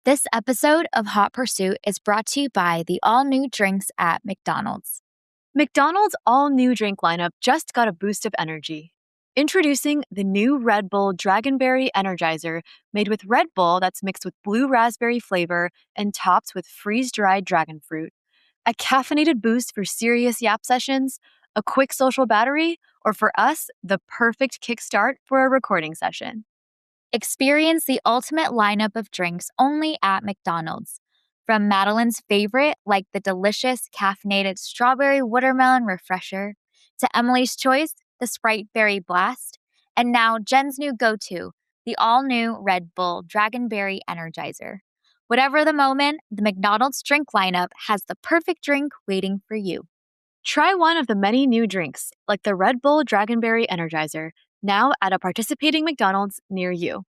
This episode of Hot Pursuit is brought to you by the all-new drinks at McDonald's. McDonald's all-new drink lineup just got a boost of energy. Introducing the new Red Bull Dragonberry Energizer, made with Red Bull that's mixed with blue raspberry flavor and topped with freeze-dried dragon fruit. A caffeinated boost for serious yap sessions, a quick social battery, or for us, the perfect kickstart for a recording session. Experience the ultimate lineup of drinks only at McDonald's. From Madeline's favorite, like the delicious caffeinated strawberry watermelon refresher, to Emily's choice, the Sprite Berry Blast, and now Jen's new go-to, the all-new Red Bull Dragonberry Energizer. Whatever the moment, the McDonald's drink lineup has the perfect drink waiting for you. Try one of the many new drinks, like the Red Bull Dragonberry Energizer, now at a participating McDonald's near you.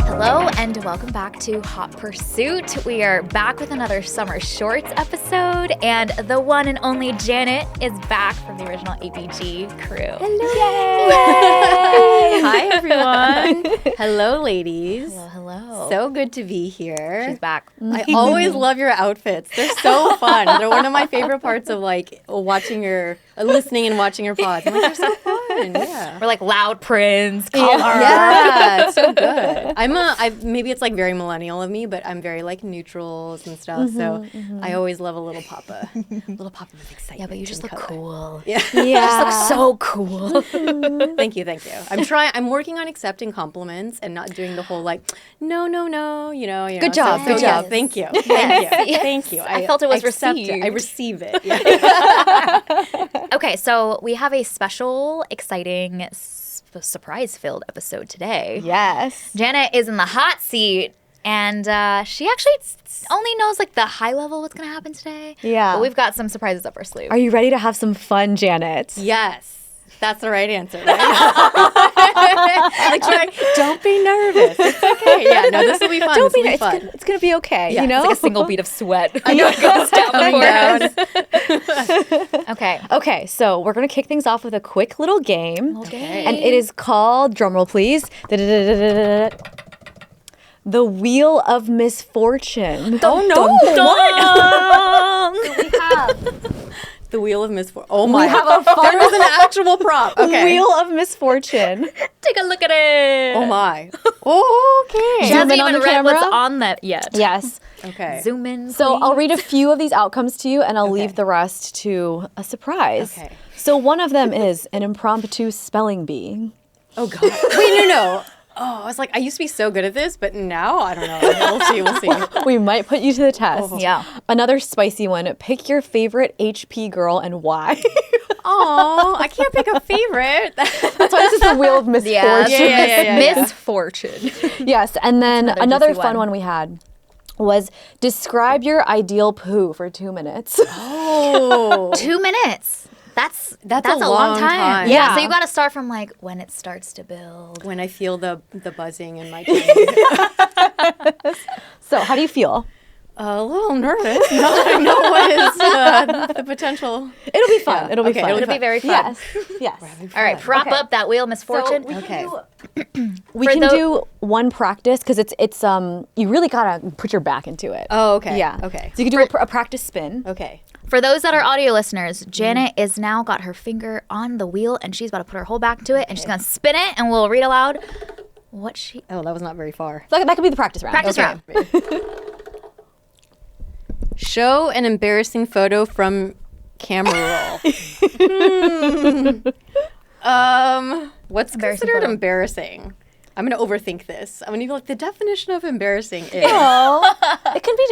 Hello and welcome back to Hot Pursuit. We are back with another Summer Shorts episode, and the one and only Janet is back from the original ABG crew. Hello. Yay! Hi, everyone. Hello, ladies. Hello. So good to be here. She's back. I always love your outfits. They're so fun. They're one of my favorite parts of listening and watching your pods. I'm like, they're so fun. Yeah. We're like loud prints, color. Yeah, it's so good. Maybe it's like very millennial of me, but I'm very like neutrals and stuff. I always love a little pop of excitement. Yeah, but you just look color. cool. Yeah. You just look so cool. Thank you. I'm working on accepting compliments and not doing the whole like, no, you know. Good job. Thank you. Thank you. I felt it was accept received. I receive it. Yeah. Okay, so we have a special, exciting, surprise-filled episode today. Yes. Janet is in the hot seat, and she actually only knows like the high level what's going to happen today. Yeah. But we've got some surprises up our sleeve. Are you ready to have some fun, Janet? Yes. That's the right answer, right? Don't be nervous. It's okay. Yeah, no, this will be fun. Don't be nervous. nervous. It's going to be okay, Yeah, you know? it's like a single bead of sweat. I know. goes down Coming Okay. Okay, so we're going to kick things off with a quick little game. Okay. And it is called, drumroll please, the Wheel of Misfortune. Oh, no. We have The Wheel of Misfortune. Oh, my. We have a fun There was an actual prop. Okay. Wheel of Misfortune. take a look at it. Oh, my. Okay. She Zoom hasn't in on even the read what's camera. on that yet. Yes. Okay. Zoom in. So I'll please. read a few of these outcomes to you, and I'll Okay. leave the rest to a surprise. Okay. So one of them is an impromptu spelling bee. Oh, God. Wait, no. Oh, I was like, I used to be so good at this, but now I don't know. We'll see. We might put you to the test. Yeah. Another spicy one. Pick your favorite HP girl and why. Oh, I can't pick a favorite. That's why this is the Wheel of Misfortune. Yeah. Misfortune. Yes, and then another juicy fun one. one we had was describe your ideal poo for 2 minutes. Oh. 2 minutes. That's a a long long time. time. Yeah. So you got to start from like when it starts to build. When I feel the buzzing in my tummy. So how do you feel? A little nervous. Now that I know what is the potential. It'll be fun. Yeah. It'll be Okay, fun. it'll be very fun. Yes. Yes. All right, prop Okay. up that wheel of misfortune. Okay. We For can the- do one practice because it's you really gotta put your back into it. Oh, okay. Yeah. Okay. So you can do a practice spin. Okay. For those that are audio listeners, Janet is now got her finger on the wheel and she's about to put her whole back to it and she's going to spin it and we'll read aloud what she... Oh, that was not very far. So that could be the practice round. Practice round. Show an embarrassing photo from camera roll. What's Embarrassing considered photo. embarrassing? I'm gonna overthink this. I'm gonna be like, the definition of embarrassing is. Oh, it can be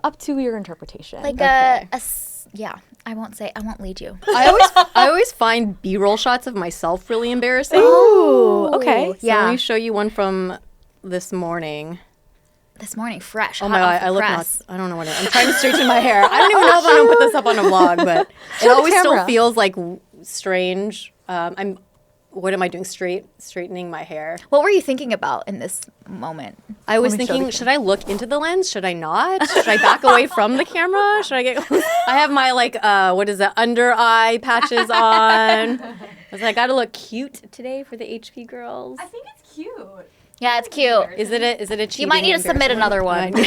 up to your interpretation. Like Okay. yeah, I won't lead you. I always find B-roll shots of myself really embarrassing. Ooh, okay. So Yeah. let me show you one from this morning. This morning, fresh. Oh hot my off god, the I look press. nuts. I don't know what I'm trying to straighten my hair. I don't even know if I'm gonna put this up on a vlog, but it the always still camera. feels like strange. I'm what am I doing? Straightening my hair. What were you thinking about in this moment? I was thinking, should I look into the lens? Should I not? Should I back away from the camera? Should I get? I have my like what is it? Under eye patches on. I was like, I gotta look cute today for the HP girls. I think it's cute. Yeah, it's cute. Is it a cheating? You might need to submit another one. One.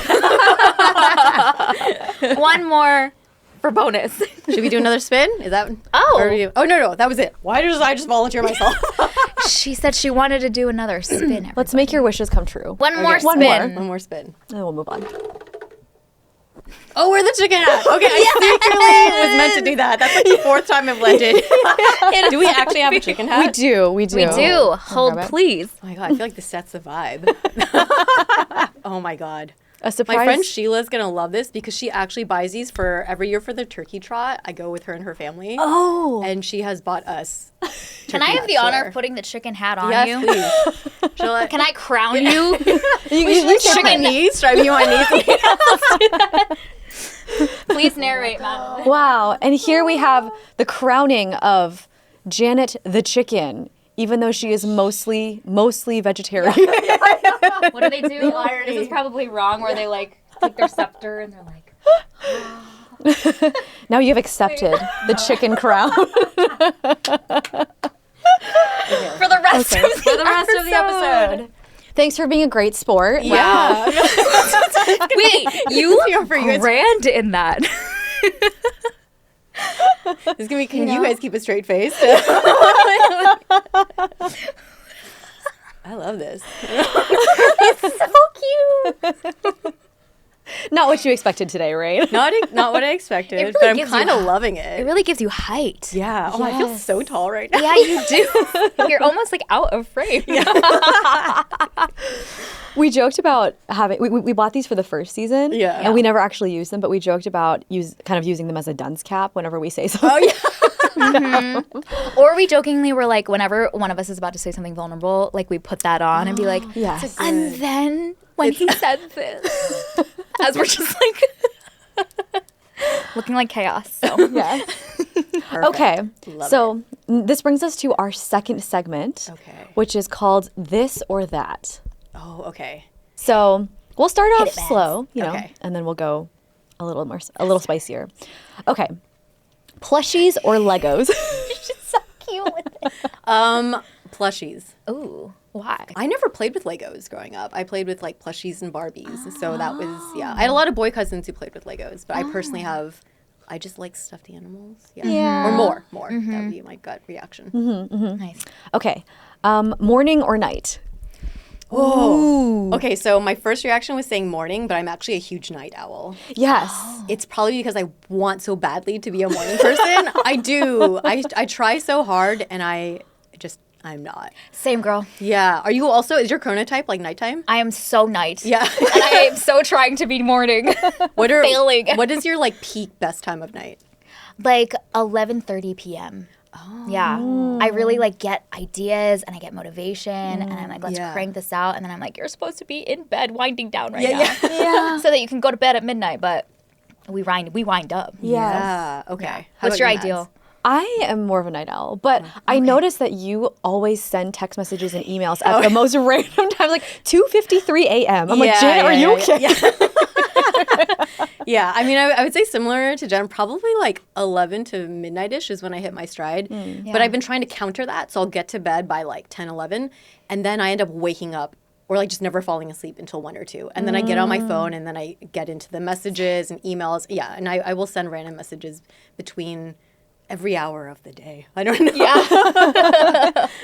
One more for bonus. Should we do another spin? Is that? Oh no, that was it. Why did I just volunteer myself? She said she wanted to do another spin. Let's make your wishes come true. One more One spin. One more spin. And then we'll move on. Oh, where the chicken at? Okay, I secretly was meant to do that. That's like the fourth time I've landed. Do we actually have a chicken hat? We do. We do. Hold, grab it. please. Oh my god, I feel like this sets the vibe. Oh my god. A surprise. My friend Sheila's gonna love this because she actually buys these for every year for the turkey trot. I go with her and her family. Oh. And she has bought us. Can I have the honor of putting the chicken hat on Yes, you? please. Sheila, Can I crown you? you should my knees. Should I be on my knees? Please narrate, Madeline. Wow. And here we have the crowning of Janet the chicken, even though she is mostly vegetarian. What do they do? This is probably wrong, where they like take their scepter and they're like, Now you have accepted the chicken crown. for the rest of the episode. Thanks for being a great sport. Yeah. Wait, you for you guys. grand in that. This is gonna be. Can you guys keep a straight face? I love this. So cute. Not what you expected today, right? Not what I expected, really but I'm gives you kind of a- loving It it. really gives you height. Yeah. Oh, I feel so tall right now. Yeah, you do. You're almost like out of frame. We joked about having, we bought these for the first season. Yeah. And we never actually used them, but we joked about kind of using them as a dunce cap whenever we say something. Oh yeah. Or we jokingly were like, whenever one of us is about to say something vulnerable, like we put that on and be like, Yes. and then when he said this, as we're just like looking like chaos. So Yes. Perfect. Okay. Love So this brings us to our second segment, Okay. which is called This or That. Oh, okay. So we'll start off it, Babs. slow, Okay. and then we'll go a little spicier. Okay. Plushies or Legos? She's so cute with it. Plushies. Ooh, why? I never played with Legos growing up. I played with like plushies and Barbies. So that was, yeah. I had a lot of boy cousins who played with Legos, but I personally I just like stuffed animals. Yeah. Yeah. Or more. That would be my gut reaction. Nice. Okay. Morning or night? Oh. Okay, so my first reaction was saying morning, but I'm actually a huge night owl. Yes. It's probably because I want so badly to be a morning person. I do. I try so hard, and I'm not. Same girl. Yeah. Are you also, is your chronotype like nighttime? I am so night. Yeah. And I am so trying to be morning. Failing. What is your like peak best time of night? Like 11:30 p.m. Oh. Yeah. I really like get ideas and I get motivation and I'm like, let's crank this out. And then I'm like, you're supposed to be in bed winding down right now. Yeah. So that you can go to bed at midnight, but we wind up. Yeah. Okay. Yeah. How What's about your you, Mads? ideal? I am more of a night owl, but I noticed that you always send text messages and emails at the most random times, like 2:53 a.m. I'm like, Janet, are you okay? Yeah, I mean, I would say similar to Jen, probably like 11 to midnight-ish is when I hit my stride. But I've been trying to counter that, so I'll get to bed by like 10, 11, and then I end up waking up or like just never falling asleep until 1 or 2. And then I get on my phone and then I get into the messages and emails. Yeah, and I will send random messages between every hour of the day. I don't know.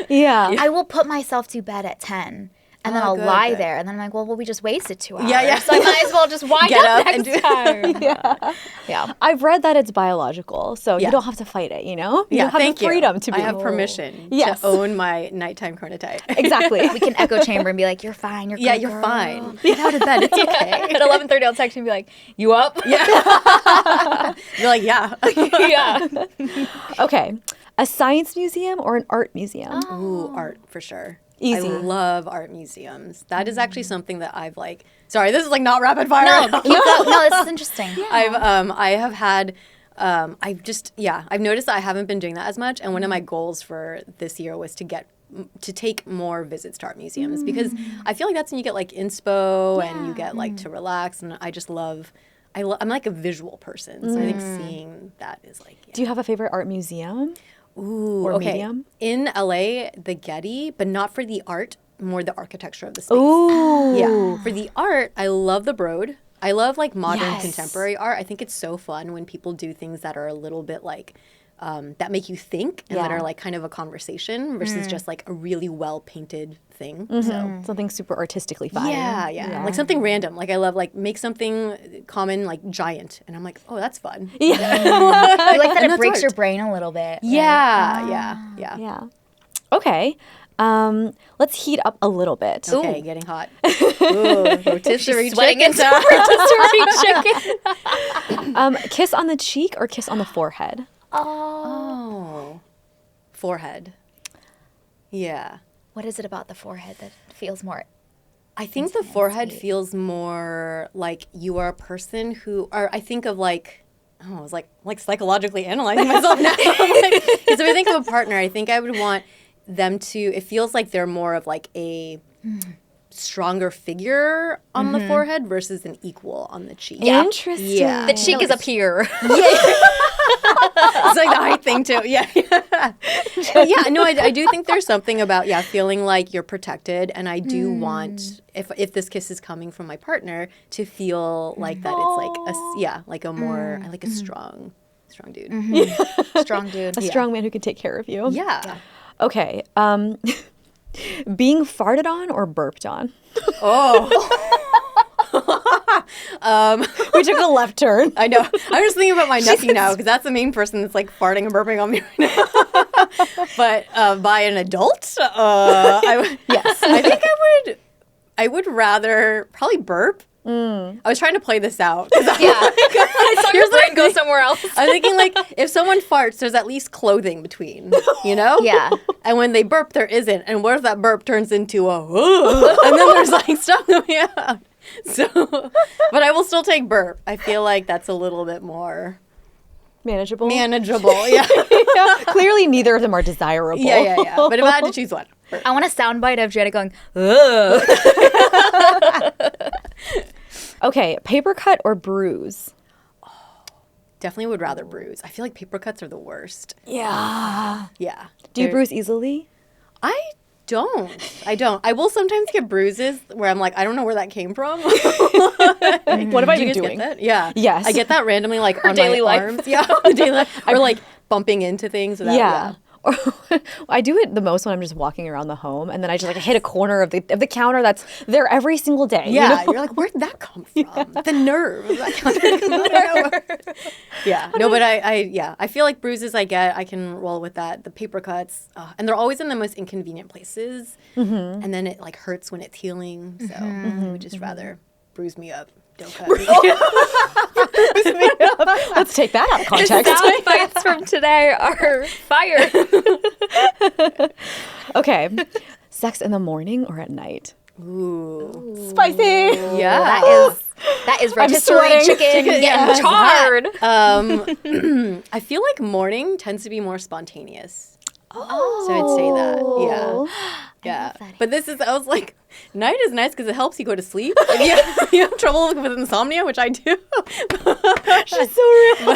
Yeah. I will put myself to bed at 10. And then I'll lie there. And then I'm like, well, we just wasted 2 hours. Yeah. So I might as well just wind Get up up and next time. Yeah. I've read that it's biological, so Yeah. you don't have to fight it, you know? You Yeah, have thank the freedom to be. I have permission Yes. to own my nighttime chronotype. Exactly. We can echo chamber and be like, you're fine. You're good, Yeah, you're girl. fine. Get out of bed. It's okay. At 11:30, I'll text you and be like, you up? You're like, yeah. Yeah. Okay. A science museum or an art museum? Ooh, art for sure. Easy. I love art museums. That is actually something that I've like. Sorry, this is like not rapid fire. No, keep going. No, this is interesting. I have had. I've noticed that I haven't been doing that as much. And one of my goals for this year was to get to take more visits to art museums because I feel like that's when you get like inspo and you get like to relax, and I just love. I'm like a visual person, so I think seeing that is like. Yeah. Do you have a favorite art museum? Ooh, or okay. medium? In LA, the Getty, but not for the art, more the architecture of the space. Ooh. Yeah. For the art, I love the Broad. I love like modern Yes. contemporary art. I think it's so fun when people do things that are a little bit like that make you think and that Yeah. are like kind of a conversation versus just like a really well painted thing. So something super artistically fine. Yeah. Like something random. Like I love like make something common like giant, and I'm like, oh, that's fun. You like that And it that's breaks your art. brain a little bit. Yeah. Yeah. Okay. Let's heat up a little bit. Okay, getting hot. Ooh, rotisserie sweating chicken. Kiss on the cheek or kiss on the forehead? Oh, forehead. Yeah. What is it about the forehead that feels more? I think the forehead feels more like you are a person who, or I think of like, oh, I was like psychologically analyzing myself now. Because if I think of a partner, I think I would want them to, it feels like they're more of like a stronger figure on the forehead versus an equal on the cheek. Interesting. Yeah. The cheek is up here. It's like the height thing too. Yeah. But yeah, no, I do think there's something about, feeling like you're protected. And I do want, if this kiss is coming from my partner, to feel like that it's like a more, I like a strong dude. Strong dude. A strong man who can take care of you. Yeah. Okay. Being farted on or burped on? Oh. We took a left turn. I know. I'm just thinking about my nephew now because that's the main person that's like farting and burping on me right now. But by an adult, yes, I think I would rather probably burp. I was trying to play this out. I saw your brain go somewhere else. I'm thinking like if someone farts, there's at least clothing between, you know? Yeah. And when they burp, there isn't. And what if that burp turns into a and then there's like stuff coming out. So, but I will still take burp. I feel like that's a little bit more Manageable. Yeah. Clearly, neither of them are desirable. Yeah. But if I had to choose one, burp. I want a soundbite of Jada going, ugh. Okay, paper cut or bruise? Definitely would rather bruise. I feel like paper cuts are the worst. Yeah. Yeah. Do you They're- bruise easily? I don't. I will sometimes get bruises where I'm like, I don't know where that came from. What have I Do you been guys doing? get that? Yeah. Yes. I get that randomly like on daily my life. arms. Yeah, on daily life. Or like bumping into things. Without, Yeah. Or I do it the most when I'm just walking around the home, and then I just like hit a corner of the counter that's there every single day. Yeah, you know? you're like, where'd that come from? The nerve of that counter to come out of nowhere. Yeah, no, but I feel like bruises I get, I can roll with that. The paper cuts, and they're always in the most inconvenient places, and then it like hurts when it's healing. So I would just rather bruise me up. Don't cut me. Let's take that out of context. Sound bites from today are fire. Okay, sex in the morning or at night? Ooh, Spicy. yeah. That is I'm rotisserie sweating. chicken getting charred. I feel like morning tends to be more spontaneous. Oh. So I'd say that. Yeah. But I was like, night is nice because it helps you go to sleep. If you have trouble with insomnia, which I do. She's so real.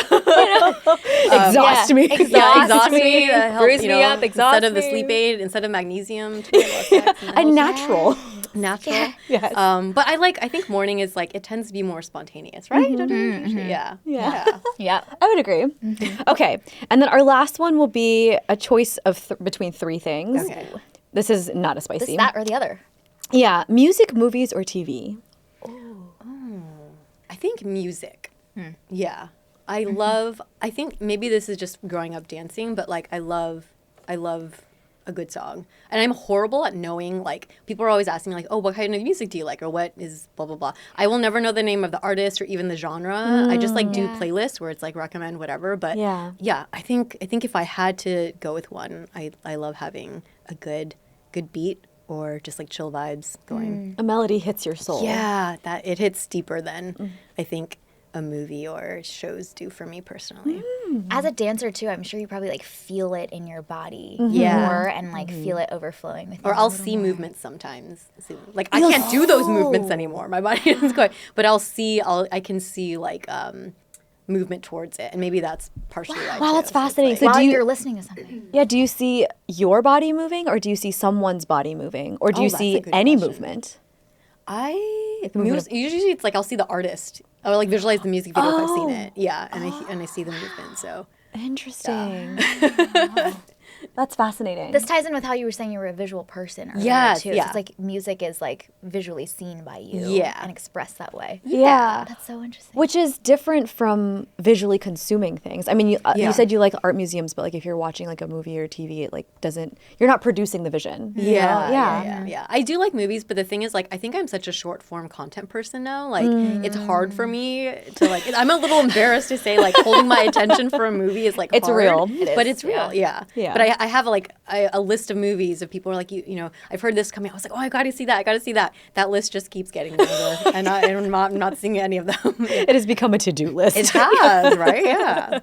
Exhaust me. Exhaust me. That helps, Bruise me up, exhaust instead of the me. sleep aid, instead of magnesium. To get less sex in the A house. natural. Natural. Yes. But I think morning is like, it tends to be more spontaneous, right? Don't you? Yeah. Yeah. I would agree. Okay, and then our last one will be a choice of between three things. Okay. This is not a spicy. This, that, or the other. Yeah, music, movies, or TV. I think music. Yeah. I think maybe this is just growing up dancing, but like I love a good song. And I'm horrible at knowing, like, people are always asking me, like, oh, what kind of music do you like? Or what is blah, blah, blah. I will never know the name of the artist or even the genre. I just, like, do playlists where it's, like, recommend whatever. But, yeah, I think if I had to go with one, I love having a good beat or just, like, chill vibes going. A melody hits your soul. Yeah, that it hits deeper than I think a movie or shows do for me personally. As a dancer too, I'm sure you probably like feel it in your body Yeah. more and like feel it overflowing with you. Or I'll see movements sometimes. Like I can't do those movements anymore. My body is going. But I can see like movement towards it, and maybe that's partially why. Wow, too. that's So it's fascinating. like- So While do you, you're listening to something. yeah, do you see your body moving, or do you see someone's body moving, or do you that's a see good any question. movement? Usually it's like I'll see the artist. I'll like visualize the music video if I've seen it. Yeah, and I see the movement. So Interesting. That's fascinating. This ties in with how you were saying you were a visual person earlier Yes, too. So yeah. it's like music is like visually seen by you Yeah. and expressed that way. yeah. That's so interesting. Which is different from visually consuming things. I mean, you Yeah. said you like art museums, but like if you're watching like a movie or TV, it like doesn't. You're not producing the vision. you know? Yeah. I do like movies, but the thing is, like, I think I'm such a short form content person now. Like, it's hard for me to like. I'm a little embarrassed to say like holding my attention for a movie is like It's hard, real. but it's real. Yeah. Yeah. But I have like a list of movies of people who are like you know I've heard this coming. I was like, oh, I got to see that. I got to see that. That list just keeps getting longer, and I'm not seeing any of them. It has become a to-do list. It has, right? Yeah.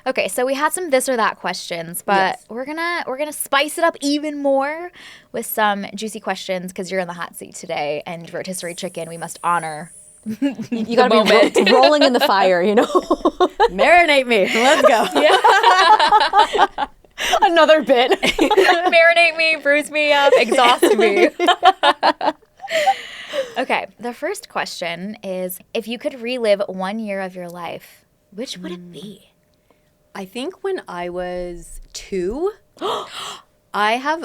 Okay, so we had some this or that questions, but Yes. we're gonna spice it up even more with some juicy questions because you're in the hot seat today and rotisserie chicken. We must honor. You got to be rolling in the fire, you know. Marinate me. Let's go. Another bit. Marinate me, bruise me up, exhaust me. Okay, the first question is if you could relive 1 year of your life, which would it be? I think when I was 2, I have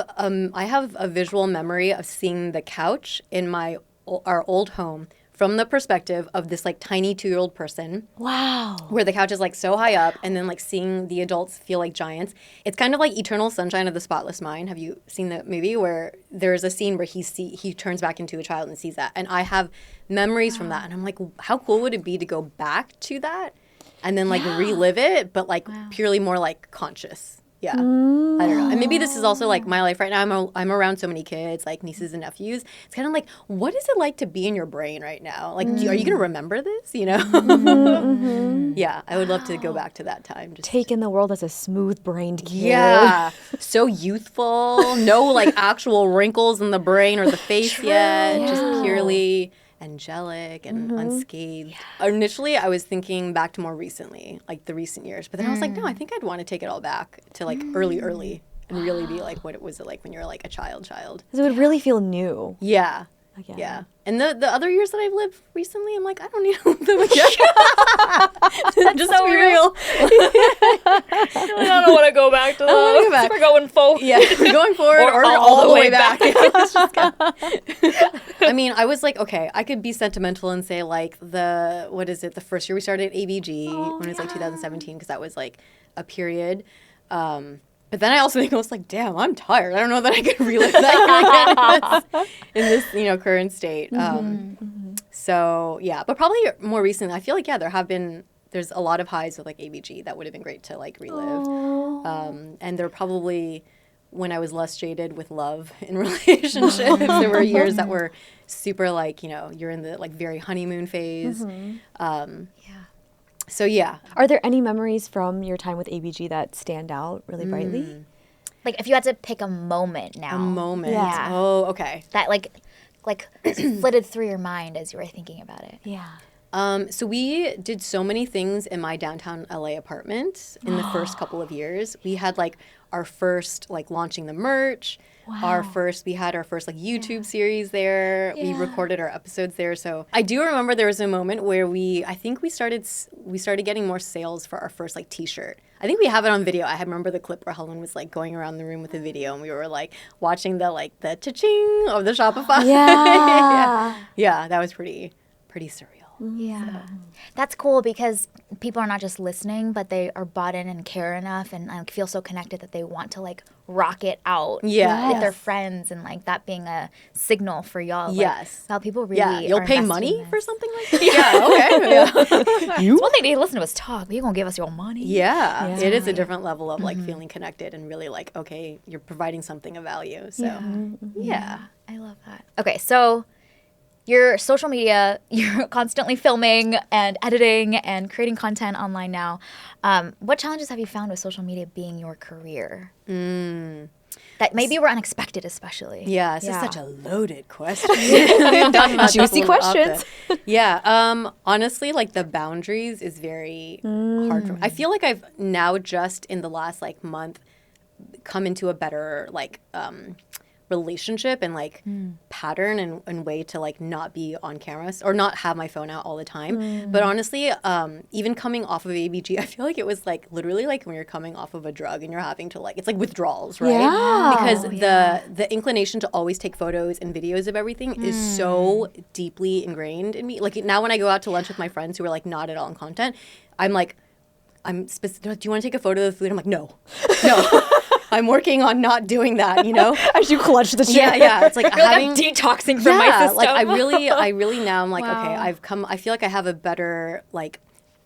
a visual memory of seeing the couch in our old home from the perspective of this like tiny 2-year-old person. Wow. Where the couch is like so high up, and then like seeing the adults feel like giants. It's kind of like Eternal Sunshine of the Spotless Mind. Have you seen that movie where there's a scene where he turns back into a child and sees that? And I have memories from that, and I'm like, how cool would it be to go back to that and then like relive it, but like purely more like conscious. Yeah, I don't know. And maybe this is also like my life right now. I'm around so many kids, like nieces and nephews. It's kind of like, what is it like to be in your brain right now? Like, are you going to remember this? You know? Yeah, I would love to go back to that time. Just Take in the world as a smooth-brained kid. yeah, so youthful. No like actual wrinkles in the brain or the face yet. Just purely angelic and unscathed. Initially, I was thinking back to more recently, like the recent years. But then I was like, no, I think I'd want to take it all back to like early, and really be like, what was it like when you were like a child? Because it would really feel new. Yeah. Again. Yeah. And the other years that I've lived recently, I'm like, I don't need to live them again. Just so to be real. real. I don't want to go back to wanna go back. We're going forward. Yeah, going forward or all the way back. Let's just go. I mean, I was like, okay, I could be sentimental and say like the first year we started at ABG when it was like 2017 because that was like a period. But then I also think I was like, damn, I'm tired. I don't know that I could relive that again in this current state. So yeah, but probably more recently, I feel like there's a lot of highs with like ABG that would have been great to like relive. And there probably when I was less jaded with love in relationships, there were years that were super like you're in the like very honeymoon phase. So yeah. Are there any memories from your time with ABG that stand out really brightly? Like if you had to pick a moment now. A moment. Yeah. Oh, okay. That like flitted through your mind as you were thinking about it. Yeah. So we did so many things in my downtown LA apartment in the first couple of years. We had like our first like launching the merch. Wow. We had our first like YouTube series there. We recorded our episodes there. So I do remember there was a moment where I think we started getting more sales for our first like t-shirt. I think we have it on video. I remember the clip where Helen was like going around the room with a video and we were like watching the cha-ching of the Shopify. Yeah. Yeah, that was pretty surreal. Yeah. That's cool because people are not just listening, but they are bought in and care enough and like feel so connected that they want to like rock it out with their friends and like that being a signal for y'all. Like, Yes. wow, people really Yeah, you'll are pay invested money in for this. something like that? Yeah, okay. Yeah. It's one thing to listen to us talk, but you're going to give us your money. Yeah, it is a different level of like feeling connected and really like, okay, you're providing something of value. So, yeah. I love that. Okay, so your social media, you're constantly filming and editing and creating content online now. What challenges have you found with social media being your career? That maybe were unexpected, especially. Yeah, this is such a loaded question. Juicy questions. Honestly, like the boundaries is very hard for me. I feel like I've now just in the last like month come into a better like relationship and like pattern and way to like not be on camera or not have my phone out all the time. But honestly, even coming off of ABG, I feel like it was like literally like when you're coming off of a drug and you're having to like, it's like withdrawals, right? Yeah. Because the inclination to always take photos and videos of everything is so deeply ingrained in me. Like now when I go out to lunch with my friends who are like not at all in content, I'm like, do you want to take a photo of the food? I'm like, no. I'm working on not doing that, you know? As you clutch the chair. Yeah. It's like having I'm detoxing from my system. like I really now I'm like, okay, I feel like I have a better like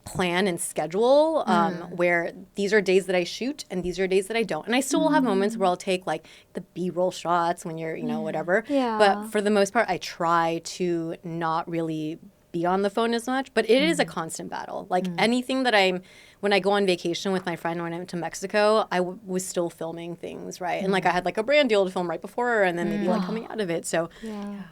plan and schedule where these are days that I shoot and these are days that I don't. And I still will have moments where I'll take like the B-roll shots when you're, you know, whatever. Yeah. But for the most part, I try to not really be on the phone as much, but it is a constant battle. Like anything that when I go on vacation with my friend when I went to Mexico, I was still filming things, right? And like I had like a brand deal to film right before and then maybe like coming out of it. So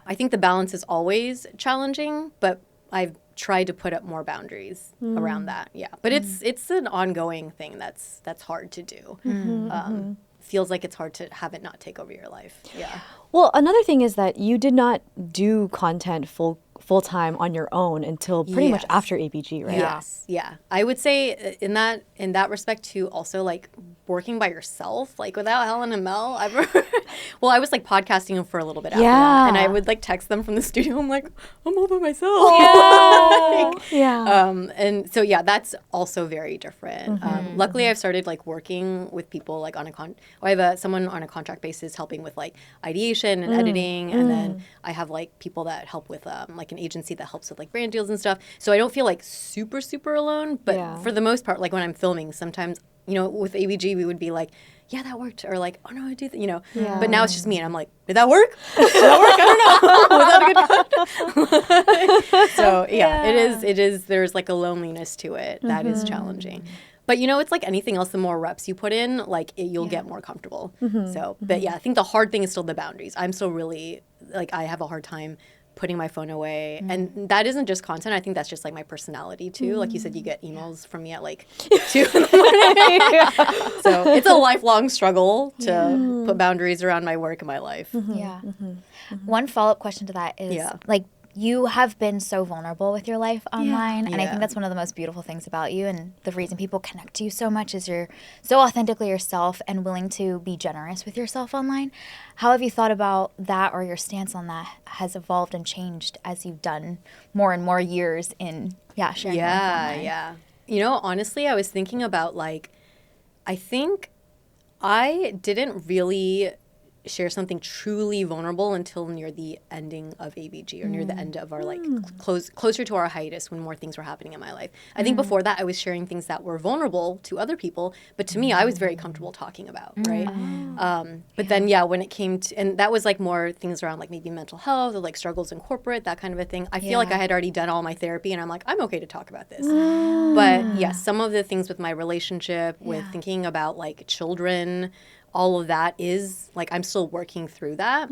I think the balance is always challenging, but I've tried to put up more boundaries around that. Yeah. But it's an ongoing thing that's hard to do. Feels like it's hard to have it not take over your life. Yeah. Well, another thing is that you did not do content full time on your own until pretty much after ABG, right? Yes. Yeah. I would say in that respect too, also like working by yourself, like without Helen and Mel, well, I was like podcasting for a little bit after that, and I would like text them from the studio. I'm like, I'm all by myself. And so that's also very different. Luckily, I've started like working with people like on I have someone on a contract basis helping with like ideation and editing, and then I have like people that help with like an agency that helps with like brand deals and stuff. So I don't feel like super alone, but for the most part, like when I'm filming, sometimes, you know, with ABG, we would be like, yeah, that worked. Or like, oh no, I do that, you know. But now it's just me and I'm like, did that work? Did that work? I don't know. Was that a good cut? So it is, there's like a loneliness to it that is challenging. But, you know, it's like anything else, the more reps you put in, like you'll get more comfortable. So, but I think the hard thing is still the boundaries. I'm still really, like, I have a hard time putting my phone away. And that isn't just content. I think that's just like my personality too. Like you said, you get emails from me at like 2 in the morning. So it's a lifelong struggle to put boundaries around my work and my life. One follow-up question to that is like, you have been so vulnerable with your life online, and I think that's one of the most beautiful things about you, and the reason people connect to you so much is you're so authentically yourself and willing to be generous with yourself online. How have you thought about that, or your stance on that has evolved and changed as you've done more and more years in sharing life online? You know, honestly, I was thinking about like, I think I didn't really share something truly vulnerable until near the ending of ABG or near the end of our like closer to our hiatus when more things were happening in my life. I think before that I was sharing things that were vulnerable to other people, but to me I was very comfortable talking about, right? But then when it came to, and that was like more things around like maybe mental health or like struggles in corporate, that kind of a thing. I feel like I had already done all my therapy and I'm like, I'm okay to talk about this. But yes, some of the things with my relationship, with thinking about like children, all of that is like I'm still working through that.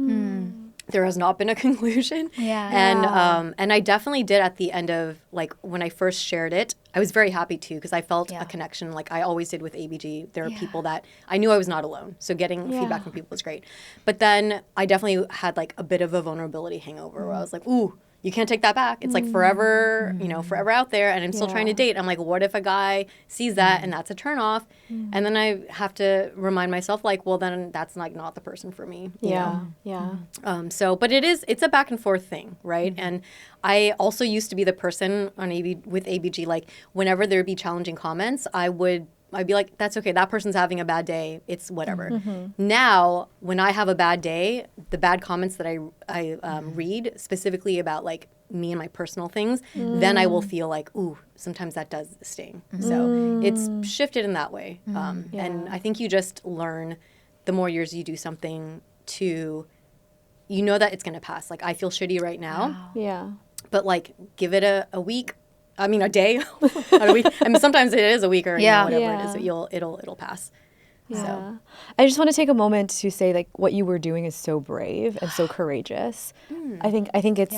There has not been a conclusion. And I definitely did at the end of like when I first shared it, I was very happy too because I felt a connection like I always did with ABG. There are people that I knew I was not alone. So getting feedback from people was great. But then I definitely had like a bit of a vulnerability hangover where I was like, ooh, you can't take that back. It's like forever, you know, forever out there. And I'm still trying to date. I'm like, what if a guy sees that and that's a turnoff? And then I have to remind myself, like, well, then that's like not the person for me. You know? So, but it's a back and forth thing, right? And I also used to be the person with ABG, like whenever there'd be challenging comments, I'd be like, that's okay. That person's having a bad day. It's whatever. Now, when I have a bad day, the bad comments that I read specifically about like me and my personal things, then I will feel like, ooh, sometimes that does sting. So it's shifted in that way. And I think you just learn the more years you do something to you know that it's going to pass. Like, I feel shitty right now, Yeah. but like, give it a week. I mean, a day, a week. I mean, sometimes it is a week or whatever it is. But it'll pass. Yeah. So. I just want to take a moment to say, like, what you were doing is so brave and so courageous. I think it's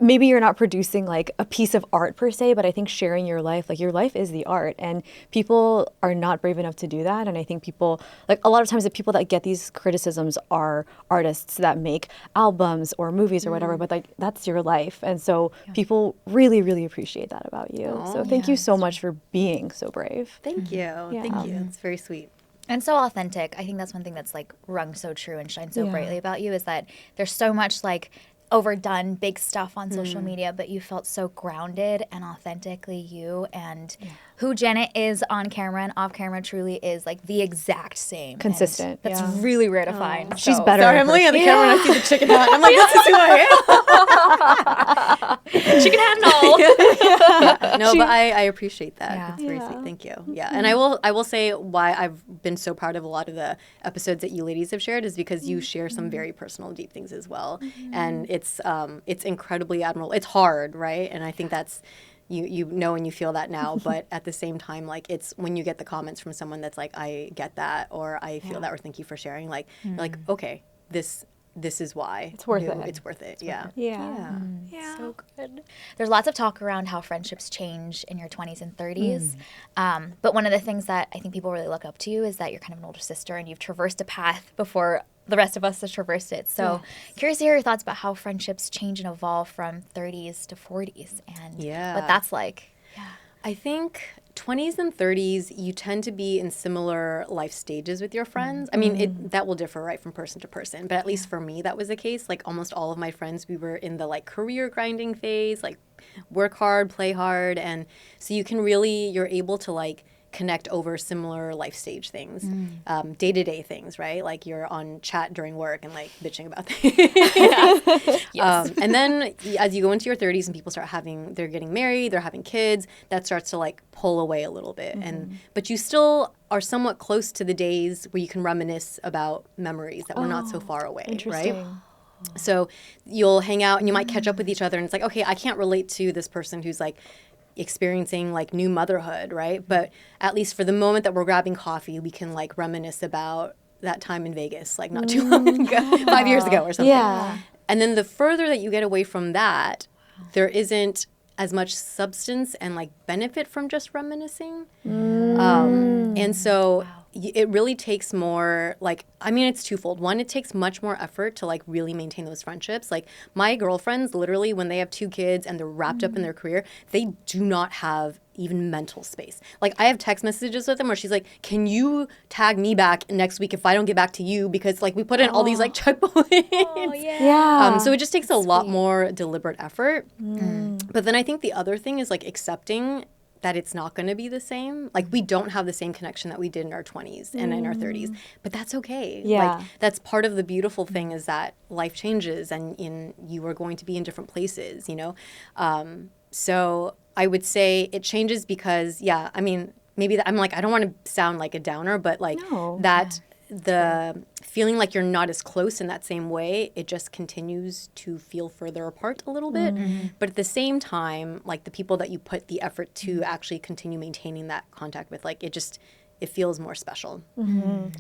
maybe you're not producing like a piece of art per se, but I think sharing your life, like your life is the art, and people are not brave enough to do that. And I think people, like a lot of times the people that get these criticisms are artists that make albums or movies or whatever, but like that's your life. And so people really, really appreciate that about you. So thank you so much for being so brave. Thank you. Thank you. It's very sweet. And so authentic. I think that's one thing that's like rung so true and shines so brightly about you, is that there's so much like overdone big stuff on social media, but you felt so grounded and authentically you, and who Janet is on camera and off camera truly is like the exact same. Consistent. And that's really rare to find. She's so. better. Sorry, I'm looking at the camera and I see the chicken hat. I'm like, this is who I am. Chicken hat and all. No, but I appreciate that. Yeah. It's very sweet. Thank you. Yeah, and I will say why I've been so proud of a lot of the episodes that you ladies have shared is because you share some very personal, deep things as well, and it's incredibly admirable. It's hard, right? And I think that's you know and you feel that now, but at the same time, like it's when you get the comments from someone that's like, I get that, or I feel that, or thank you for sharing. Like you're like, okay, this is why it's worth it. It's worth it. Yeah. Yeah. So good. There's lots of talk around how friendships change in your 20s and 30s. But one of the things that I think people really look up to you is that you're kind of an older sister and you've traversed a path before the rest of us have traversed it. So curious to hear your thoughts about how friendships change and evolve from 30s to 40s and what that's like. I think 20s and 30s, you tend to be in similar life stages with your friends. I mean, that will differ, right, from person to person. But at least for me, that was the case. Like almost all of my friends, we were in the like career grinding phase, like work hard, play hard. And so you're able to like connect over similar life stage things, day-to-day things, right? Like you're on chat during work and like bitching about things. And then as you go into your 30s and people they're getting married, they're having kids, that starts to like pull away a little bit. But you still are somewhat close to the days where you can reminisce about memories that were not so far away, right? So you'll hang out and you might catch up with each other and it's like, okay, I can't relate to this person who's like experiencing like new motherhood, right? But at least for the moment that we're grabbing coffee, we can like reminisce about that time in Vegas, like not too long ago, 5 years ago or something. Yeah. And then the further that you get away from that, there isn't as much substance and like benefit from just reminiscing. And so it really takes more, like, I mean, it's twofold. One, it takes much more effort to like really maintain those friendships. Like my girlfriends, literally when they have 2 kids and they're wrapped up in their career, they do not have even mental space. Like I have text messages with them where she's like, can you tag me back next week if I don't get back to you? Because like we put in all these like check points. So it just takes a lot more deliberate effort. But then I think the other thing is like accepting that it's not going to be the same. Like we don't have the same connection that we did in our 20s and in our 30s, but that's okay. Like that's part of the beautiful thing is that life changes and you are going to be in different places, you know? So I would say it changes because, I mean, maybe I'm like, I don't want to sound like a downer, but like the feeling like you're not as close in that same way, it just continues to feel further apart a little bit. But at the same time, like the people that you put the effort to actually continue maintaining that contact with, like it feels more special.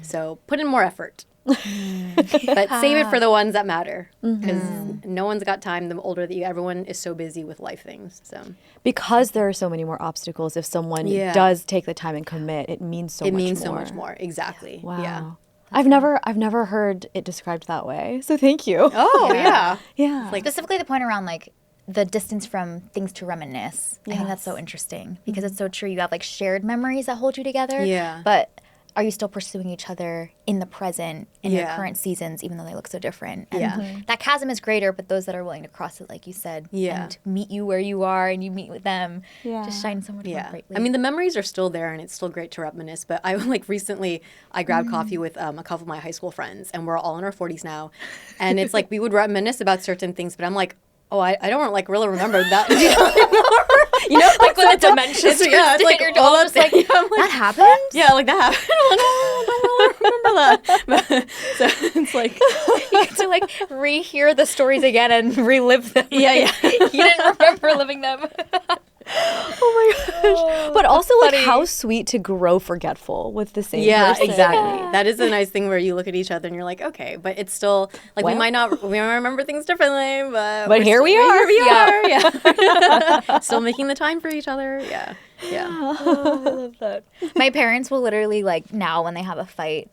So put in more effort. But save it for the ones that matter because no one's got time. The older that everyone is so busy with life things. So because there are so many more obstacles, if someone does take the time and commit, it means so much more. It means so much more. Exactly. Wow. Yeah. I've never heard it described that way. So thank you. Oh yeah. Like specifically the point around like the distance from things to reminisce. I think that's so interesting because it's so true. You have like shared memories that hold you together. Yeah. But are you still pursuing each other in the present, in your current seasons, even though they look so different? And that chasm is greater, but those that are willing to cross it, like you said, and meet you where you are and you meet with them, just shine so much more brightly. I mean, the memories are still there and it's still great to reminisce, but I like recently, I grabbed coffee with a couple of my high school friends and we're all in our 40s now. And it's like, we would reminisce about certain things, but I'm like, oh, I don't like really remember that. You know, like when the dimensions, it's like you're all just like, that happened? Yeah, like that happened. I don't remember So it's like, You get to like rehear the stories again and relive them. yeah. You didn't remember living them. Oh my gosh. But also like how sweet to grow forgetful with the same person. Exactly. That is a nice thing where you look at each other and you're like, okay, but it's still like we might remember things differently, but here we are. Here we are. Yeah. Still making the time for each other. Yeah. Yeah. Oh, I love that. My parents will literally like now when they have a fight,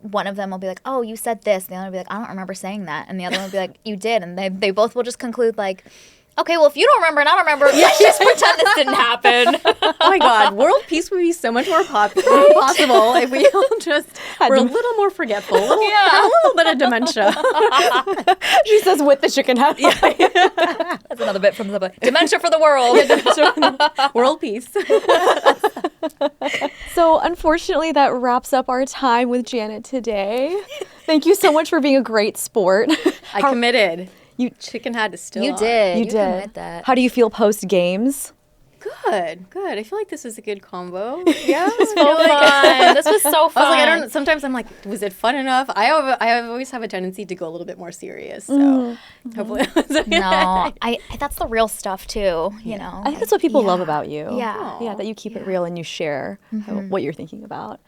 one of them will be like, "Oh, you said this," and the other will be like, "I don't remember saying that," and the other one will be like, "You did," and they both will just conclude like, "Okay, well if you don't remember and I don't remember, let's just pretend this didn't happen." Oh my God, world peace would be so much more possible if we all just were a little more forgetful, a little bit of dementia. She says with the chicken head. That's another bit from the book. Dementia for the world. World peace. So unfortunately, that wraps up our time with Janet today. Thank you so much for being a great sport. I committed. Chicken hat is still on. You did. committed that. How do you feel post games? Good. I feel like this is a good combo. Yeah, it was so fun. This was so fun. I was like, sometimes I'm like, was it fun enough? I always have a tendency to go a little bit more serious. So hopefully it was No, that's the real stuff too, you know. I think that's what people love about you. Yeah. Yeah, that you keep it real and you share what you're thinking about.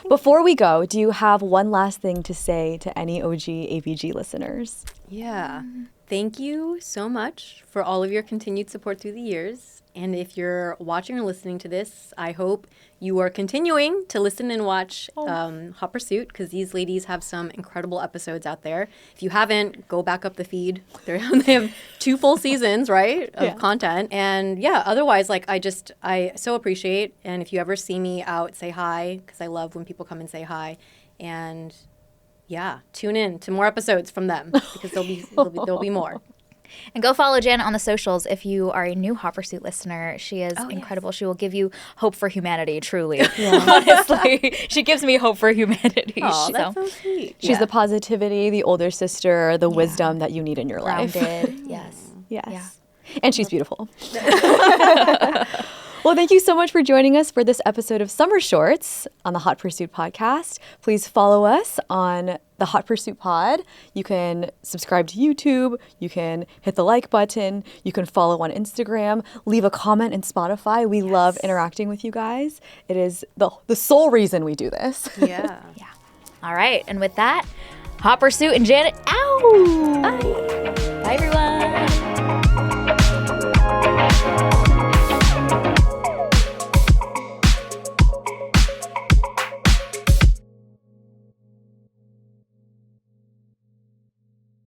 Before we go, do you have one last thing to say to any OG ABG listeners? Yeah. Thank you so much for all of your continued support through the years. And if you're watching or listening to this, I hope you are continuing to listen and watch Hot Pursuit, because these ladies have some incredible episodes out there. If you haven't, go back up the feed. They have 2 full seasons, right, of content. And otherwise, like I so appreciate. And if you ever see me out, say hi, because I love when people come and say hi. And tune in to more episodes from them, because there'll be more. And go follow Janet on the socials if you are a new Hot Pursuit listener. She is incredible. She will give you hope for humanity, truly. Honestly, she gives me hope for humanity. Oh, that's so sweet. She's the positivity, the older sister, the wisdom that you need in your life. Grounded. Yes. Yeah. And she's beautiful. Well, thank you so much for joining us for this episode of Summer Shorts on the Hot Pursuit podcast. Please follow us on the Hot Pursuit Pod. You can subscribe to YouTube. You can hit the like button. You can follow on Instagram. Leave a comment in Spotify. We love interacting with you guys. It is the sole reason we do this. Yeah. All right. And with that, Hot Pursuit and Janet out. Bye. Bye, everyone.